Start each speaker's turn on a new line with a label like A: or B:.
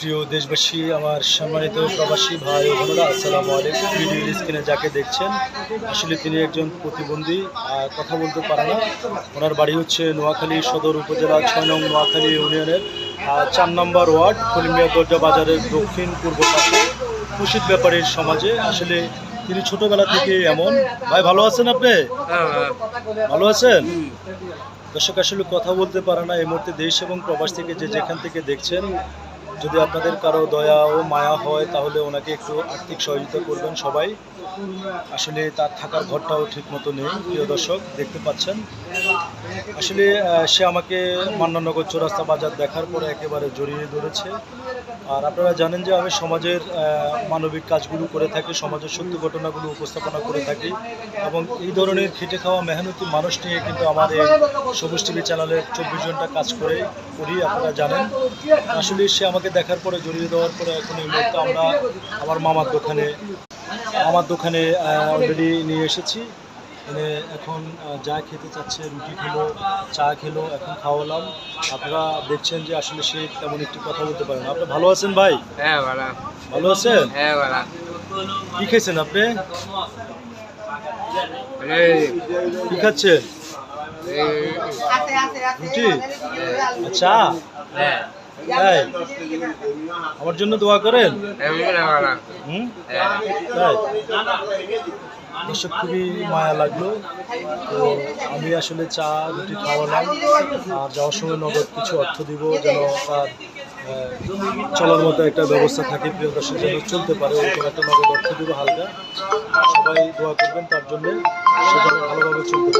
A: প্রিয় দেশবাসী, আমার সম্মানিত প্রবাসী ভাই ও বোনেরা, আসসালামু আলাইকুম। ভিডিওর স্ক্রিনে যাকে দেখছেন, আসলে তিনি একজন প্রতিবন্ধী, কথা বলতে পারে না। ওনার বাড়ি হচ্ছে নোয়াখালী সদর উপজেলা ৬ নং নোয়াখালী ইউনিয়নের ৪ নম্বর ওয়ার্ড কলিমিয়া দরজা বাজারের দক্ষিণ পূর্ব পাশে মুর্শিদ ব্যাপারীর সমাজে। আসলে তিনি ছোটবেলা থেকে এমন। ভাই ভালো আছেন আপনি? ভালো আছেন? দর্শক, আসলে কথা বলতে পারে না এই মুহূর্তে দেশ এবং প্রবাস থেকে যে যেখান থেকে দেখছেন, যদি আপনাদের কারো দয়া ও মায়া হয় তাহলে ওনাকে একটু আর্থিক সহযোগিতা করবেন সবাই। আসলে তার থাকার ঘরটাও ঠিক মতো নেই। প্রিয় দর্শক, দেখতে পাচ্ছেন আসলে সে আমাকে মান্নানগর চৌরাস্তা বাজার দেখার পরে একেবারে জড়িয়ে ধরেছে। আর আপনারা জানেন যে আমি সমাজের মানবিক কাজগুলো করে থাকি, সমাজের সত্য ঘটনাগুলো উপস্থাপনা করে থাকি, এবং এই ধরনের খেটে খাওয়া মেহনতি মানুষ নিয়ে কিন্তু আমার এই সবুজ টিভি চ্যানেলের 24 ঘন্টা কাজ করি। আপনারা জানেন। আসলে সে আমাকে দেখার পরে জড়িয়ে দেওয়ার পরে এখন এই মুহূর্তে আমরা আমার মামার দোকানে অলরেডি নিয়ে এসেছি। মানে এখন যা খেতে চাচ্ছে, রুটি খেলো, চা খেলো, এখন খাওয়ালাম। আপনারা দেখছেন যে আসলে সে তেমন একটি কথা বলতে পারে না। আপনি ভালো আছেন ভাই?
B: হ্যাঁ ভালো।
A: ভালো আছেন?
B: হ্যাঁ ভালো।
A: কি খেয়েছেন আপনি? কি খাচ্ছেন? রুটি? আচ্ছা, তাই আমার জন্য দোয়া করেন। তাই দর্শক, খুবই মায়া লাগলো। তো আমি আসলে চা রুটি খাওয়ালাম, আর যাওয়ার সময় নগদ কিছু অর্থ দিব, যেন তার চলার মতো একটা ব্যবস্থা থাকে। প্রিয় দর্শক, যেন চলতে পারে ওরকম একটা নগদ অর্থ দিব হালকা। সবাই দোয়া করবেন তার জন্য, সে যেন ভালোভাবে চলতে পারে।